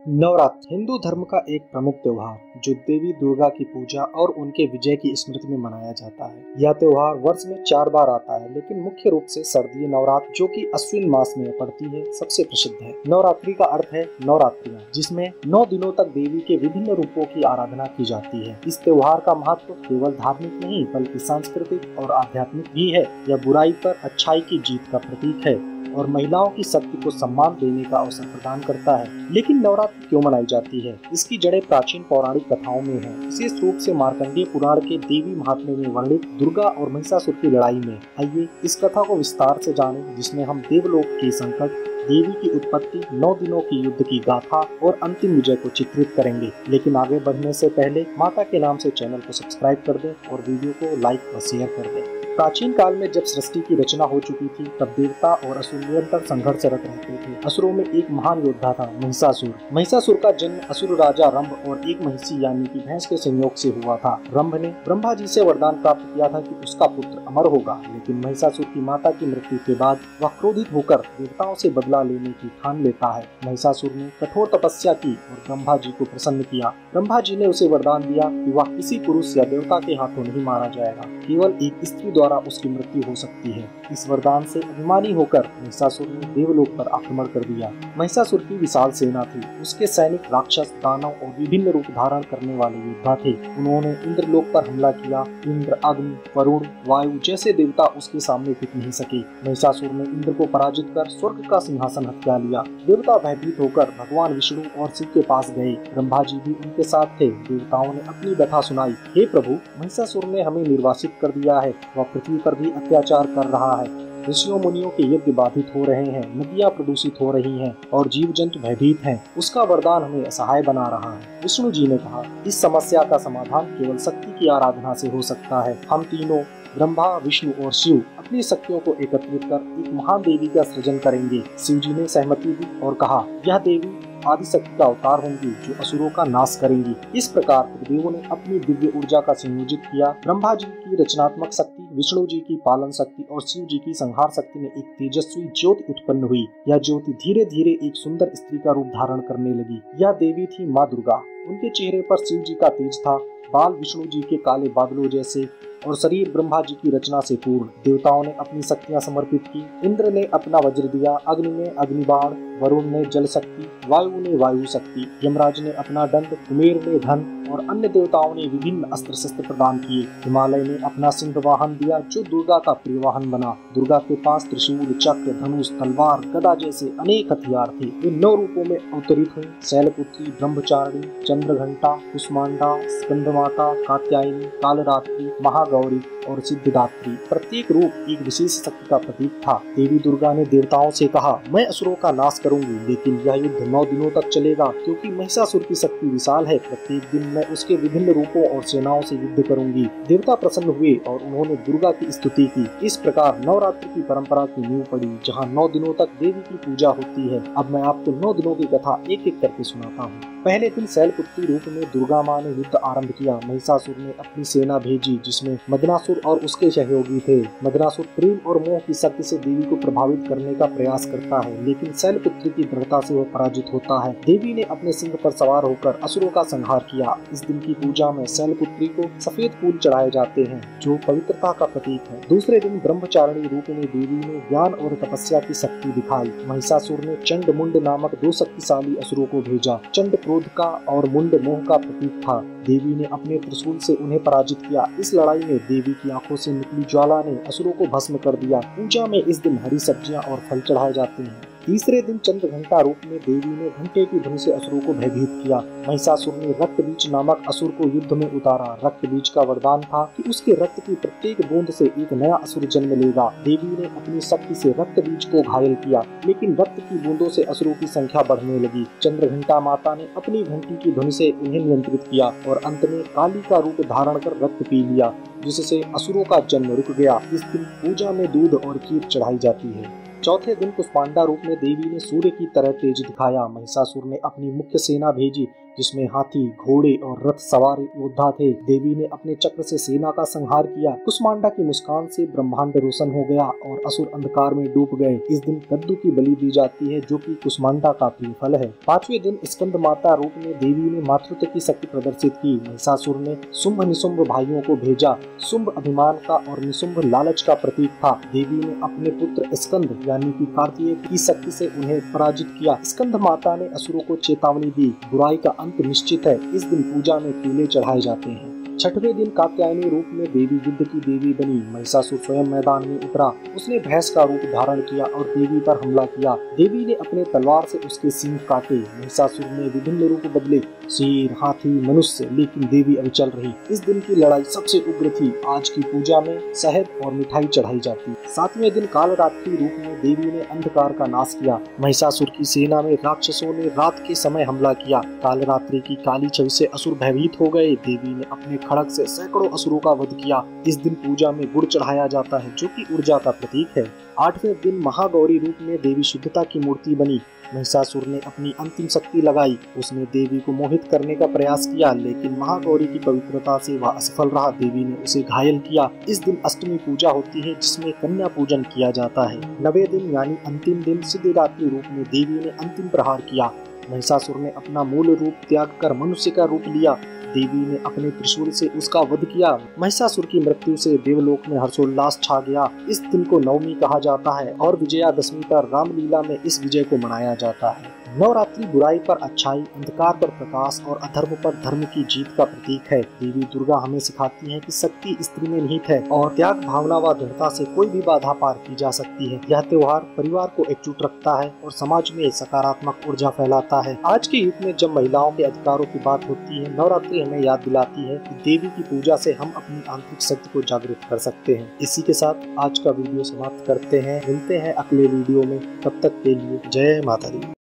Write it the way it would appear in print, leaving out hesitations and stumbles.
नवरात्र हिंदू धर्म का एक प्रमुख त्योहार जो देवी दुर्गा की पूजा और उनके विजय की स्मृति में मनाया जाता है। यह त्योहार वर्ष में 4 बार आता है, लेकिन मुख्य रूप से शारदीय नवरात्र जो कि अश्विन मास में पड़ती है सबसे प्रसिद्ध है। नवरात्रि का अर्थ है नवरात्रियां, जिसमें 9 दिनों तक देवी के विभिन्न रूपों की आराधना की जाती है। इस त्योहार का महत्व केवल धार्मिक नहीं बल्कि सांस्कृतिक और आध्यात्मिक भी है। यह बुराई पर अच्छाई की जीत का प्रतीक है और महिलाओं की शक्ति को सम्मान देने का अवसर प्रदान करता है। लेकिन नवरात्र क्यों मनाई जाती है? इसकी जड़ें प्राचीन पौराणिक कथाओं में है, विशेष रूप से मार्कंडेय पुराण के देवी महात्म्य में वर्णित दुर्गा और महिषासुर की लड़ाई में। आइए इस कथा को विस्तार से जानें, जिसमें हम देवलोक के संकट, देवी की उत्पत्ति, 9 दिनों की युद्ध की गाथा और अंतिम विजय को चित्रित करेंगे। लेकिन आगे बढ़ने से पहले माता के नाम से चैनल को सब्सक्राइब कर दें और वीडियो को लाइक और शेयर कर दें। प्राचीन काल में जब सृष्टि की रचना हो चुकी थी, तब देवता और असुर निरंतर संघर्षरत रहते थे। असुरों में एक महान योद्धा था, महिषासुर। महिषासुर का जन्म असुर राजा रंभ और एक महिषी यानी कि भैंस के संयोग से हुआ था। रंभ ने ब्रह्मा जी से वरदान प्राप्त किया था कि उसका पुत्र अमर होगा, लेकिन महिषासुर की माता की मृत्यु के बाद वह क्रोधित होकर देवताओं से बदला लेने की ठान लेता है। महिषासुर ने कठोर तपस्या की और ब्रह्मा जी को प्रसन्न किया। ब्रह्मा जी ने उसे वरदान दिया कि वह किसी पुरुष या देवता के हाथों नहीं मारा जाएगा, केवल एक स्त्री द्वारा उसकी मृत्यु हो सकती है। इस वरदान से अभिमानी होकर महिषासुर ने देवलोक पर आक्रमण कर दिया। महिषासुर की विशाल सेना थी। उसके सैनिक राक्षस, दानव और विभिन्न रूप धारण करने वाले योद्धा थे। उन्होंने इंद्रलोक पर हमला किया। इंद्र, अग्नि, वरुण, वायु जैसे देवता उसके सामने टिक नहीं सके। महिषासुर ने इंद्र को पराजित कर स्वर्ग का सिंहासन हथिया लिया। देवता भयभीत होकर भगवान विष्णु और शिव के पास गए। ब्रह्मा जी भी उनके साथ थे। देवताओं ने अपनी व्यथा सुनाई। हे प्रभु, महिषासुर ने हमें निर्वासित कर दिया है। वह पृथ्वी पर भी अत्याचार कर रहा है। ऋषियों मुनियों के यज्ञ बाधित हो रहे हैं, नदियां प्रदूषित हो रही हैं और जीव जंतु भयभीत हैं। उसका वरदान हमें असहाय बना रहा है। विष्णु जी ने कहा, इस समस्या का समाधान केवल शक्ति की आराधना से हो सकता है। हम तीनों, ब्रह्मा, विष्णु और शिव, अपनी शक्तियों को एकत्रित कर एक महान देवी का सृजन करेंगे। शिव जी ने सहमति दी और कहा, यह देवी आदिशक्ति का अवतार होंगी जो असुरों का नाश करेंगी। इस प्रकार देवों ने अपनी दिव्य ऊर्जा का संयोजित किया। ब्रह्मा जी की रचनात्मक शक्ति, विष्णु जी की पालन शक्ति और शिव जी की संहार शक्ति में एक तेजस्वी ज्योति उत्पन्न हुई। यह ज्योति धीरे धीरे एक सुंदर स्त्री का रूप धारण करने लगी। यह देवी थी माँ दुर्गा। उनके चेहरे पर शिव जी का तेज था, बाल विष्णु जी के काले बादलों जैसे और शरीर ब्रह्मा जी की रचना से पूर्ण। देवताओं ने अपनी शक्तियां समर्पित की। इंद्र ने अपना वज्र दिया, अग्नि ने अग्निबाण, वरुण ने जल शक्ति, वायु ने वायु शक्ति, यमराज ने अपना दंड, कुमेर ने धन और अन्य देवताओं ने विभिन्न अस्त्र शस्त्र प्रदान किए। हिमालय ने अपना सिंह वाहन दिया जो दुर्गा का प्रिय वाहन बना। दुर्गा के पास त्रिशूल, चक्र, धनुष, तलवार, गदा जैसे अनेक हथियार थे। वे 9 रूपों में अवतरित हुई। शैलपुत्री, ब्रह्मचारिणी, चंद्रघंटा, कुष्मांडा, स्कंदमाता, कात्यायनी, कालरात्रि, महागौरी और सिद्धिदात्री। प्रत्येक रूप एक विशेष शक्ति का प्रतीक था। देवी दुर्गा ने देवताओं से कहा, मैं असुरों का नाश करूंगी, लेकिन यह युद्ध 9 दिनों तक चलेगा, क्योंकि महिषासुर की शक्ति विशाल है। प्रत्येक दिन मैं उसके विभिन्न रूपों और सेनाओं से युद्ध करूंगी। देवता प्रसन्न हुए और उन्होंने दुर्गा की स्तुति की। इस प्रकार नवरात्र की परंपरा की नींव पड़ी, जहाँ 9 दिनों तक देवी की पूजा होती है। अब मैं आपको 9 दिनों की कथा एक एक करके सुनाता हूँ। पहले दिन शैलपुत्री रूप में दुर्गा माँ ने युद्ध आरंभ किया। महिषासुर ने अपनी सेना भेजी, जिसमें मदनासुर और उसके सहयोगी थे। मदनासुर प्रेम और मोह की शक्ति से देवी को प्रभावित करने का प्रयास करता है, लेकिन शैलपुत्री की दृढ़ता से वह पराजित होता है। देवी ने अपने सिंह पर सवार होकर असुरों का संहार किया। इस दिन की पूजा में शैलपुत्री को सफेद फूल चढ़ाए जाते हैं, जो पवित्रता का प्रतीक है। दूसरे दिन ब्रह्मचारिणी रूप में देवी ने ज्ञान और तपस्या की शक्ति दिखाई। महिषासुर ने चंड मुंड नामक 2 शक्तिशाली असुरों को भेजा। चंड क्रोध का और मुंड मोह का प्रतीक था। देवी ने अपने त्रिशूल से उन्हें पराजित किया। इस लड़ाई में देवी की आंखों से निकली ज्वाला ने असुरों को भस्म कर दिया। पूजा में इस दिन हरी सब्जियां और फल चढ़ाए जाते हैं। तीसरे दिन चंद्रघंटा रूप में देवी ने घंटे की ध्वनि से असुरों को भयभीत किया। महिषासुर ने रक्तबीज नामक असुर को युद्ध में उतारा। रक्तबीज का वरदान था कि उसके रक्त की प्रत्येक बूंद से एक नया असुर जन्म लेगा। देवी ने अपनी शक्ति से रक्तबीज को घायल किया, लेकिन रक्त की बूंदों से असुरों की संख्या बढ़ने लगी। चंद्रघंटा माता ने अपनी घंटी की ध्वनि से उन्हें नियंत्रित किया और अंत में काली का रूप धारण कर रक्त पी लिया, जिससे असुरों का जन्म रुक गया। इस दिन पूजा में दूध और खीर चढ़ाई जाती है। चौथे दिन कुष्मांडा रूप में देवी ने सूर्य की तरह तेज दिखाया। महिषासुर ने अपनी मुख्य सेना भेजी, जिसमें हाथी, घोड़े और रथ सवार योद्धा थे। देवी ने अपने चक्र से सेना का संहार किया। कुष्मांडा की मुस्कान से ब्रह्मांड रोशन हो गया और असुर अंधकार में डूब गए। इस दिन कद्दू की बलि दी जाती है, जो कि कुष्मांडा का प्रिय फल है। 5वें दिन स्कंद माता रूप में देवी ने मातृत्व की शक्ति प्रदर्शित की। महिषासुर ने शुंभ निशुंभ भाइयों को भेजा। शुंभ अभिमान का और निशुंभ लालच का प्रतीक था। देवी ने अपने पुत्र स्कंद यानी कि कार्तिकेय की शक्ति से उन्हें पराजित किया। स्कंद माता ने असुरों को चेतावनी दी, बुराई का अंत निश्चित है। इस दिन पूजा में केले चढ़ाए जाते हैं। 6वें दिन कात्यायनी रूप में देवी युद्ध की देवी बनी। महिषासुर स्वयं मैदान में उतरा। उसने भैंस का रूप धारण किया और देवी पर हमला किया। देवी ने अपने तलवार से उसके सींग काटे। महिषासुर ने विभिन्न रूप बदले, शेर, हाथी, मनुष्य, लेकिन देवी अविचल रही। इस दिन की लड़ाई सबसे उग्र थी। आज की पूजा में शहद और मिठाई चढ़ाई जाती। 7वें दिन कालरात्रि रूप में देवी ने अंधकार का नाश किया। महिषासुर की सेना में राक्षसों ने रात के समय हमला किया। कालरात्रि की काली छवि से असुर भयभीत हो गए। देवी ने अपने खड़ग से सैकड़ों असुरों का वध किया। इस दिन पूजा में गुड़ चढ़ाया जाता है, जो कि ऊर्जा का प्रतीक है। 8वें दिन महागौरी रूप में देवी शुद्धता की मूर्ति बनी। महिषासुर ने अपनी अंतिम शक्ति लगाई। उसने देवी को मोहित करने का प्रयास किया, लेकिन महागौरी की पवित्रता से वह असफल रहा। देवी ने उसे घायल किया। इस दिन अष्टमी पूजा होती है, जिसमें कन्या पूजन किया जाता है। 9वें दिन यानी अंतिम दिन सिद्धिदात्री रूप में देवी ने अंतिम प्रहार किया। महिषासुर ने अपना मूल रूप त्याग कर मनुष्य का रूप लिया। देवी ने अपने त्रिशूल से उसका वध किया। महिषासुर की मृत्यु से देवलोक में हर्षोल्लास छा गया। इस दिन को नवमी कहा जाता है और विजयादशमी पर रामलीला में इस विजय को मनाया जाता है। नवरात्रि बुराई पर अच्छाई, अंधकार पर प्रकाश और अधर्म पर धर्म की जीत का प्रतीक है। देवी दुर्गा हमें सिखाती है कि शक्ति स्त्री में निहित है और त्याग, भावना व दृढ़ता से कोई भी बाधा पार की जा सकती है। यह त्योहार परिवार को एकजुट रखता है और समाज में सकारात्मक ऊर्जा फैलाता है। आज के युग में जब महिलाओं के अधिकारों की बात होती है, नवरात्रि हमें याद दिलाती है कि देवी की पूजा से हम अपनी आंतरिक शक्ति को जागृत कर सकते हैं। इसी के साथ आज का वीडियो समाप्त करते हैं। मिलते हैं अगले वीडियो में। तब तक के लिए जय माता दी।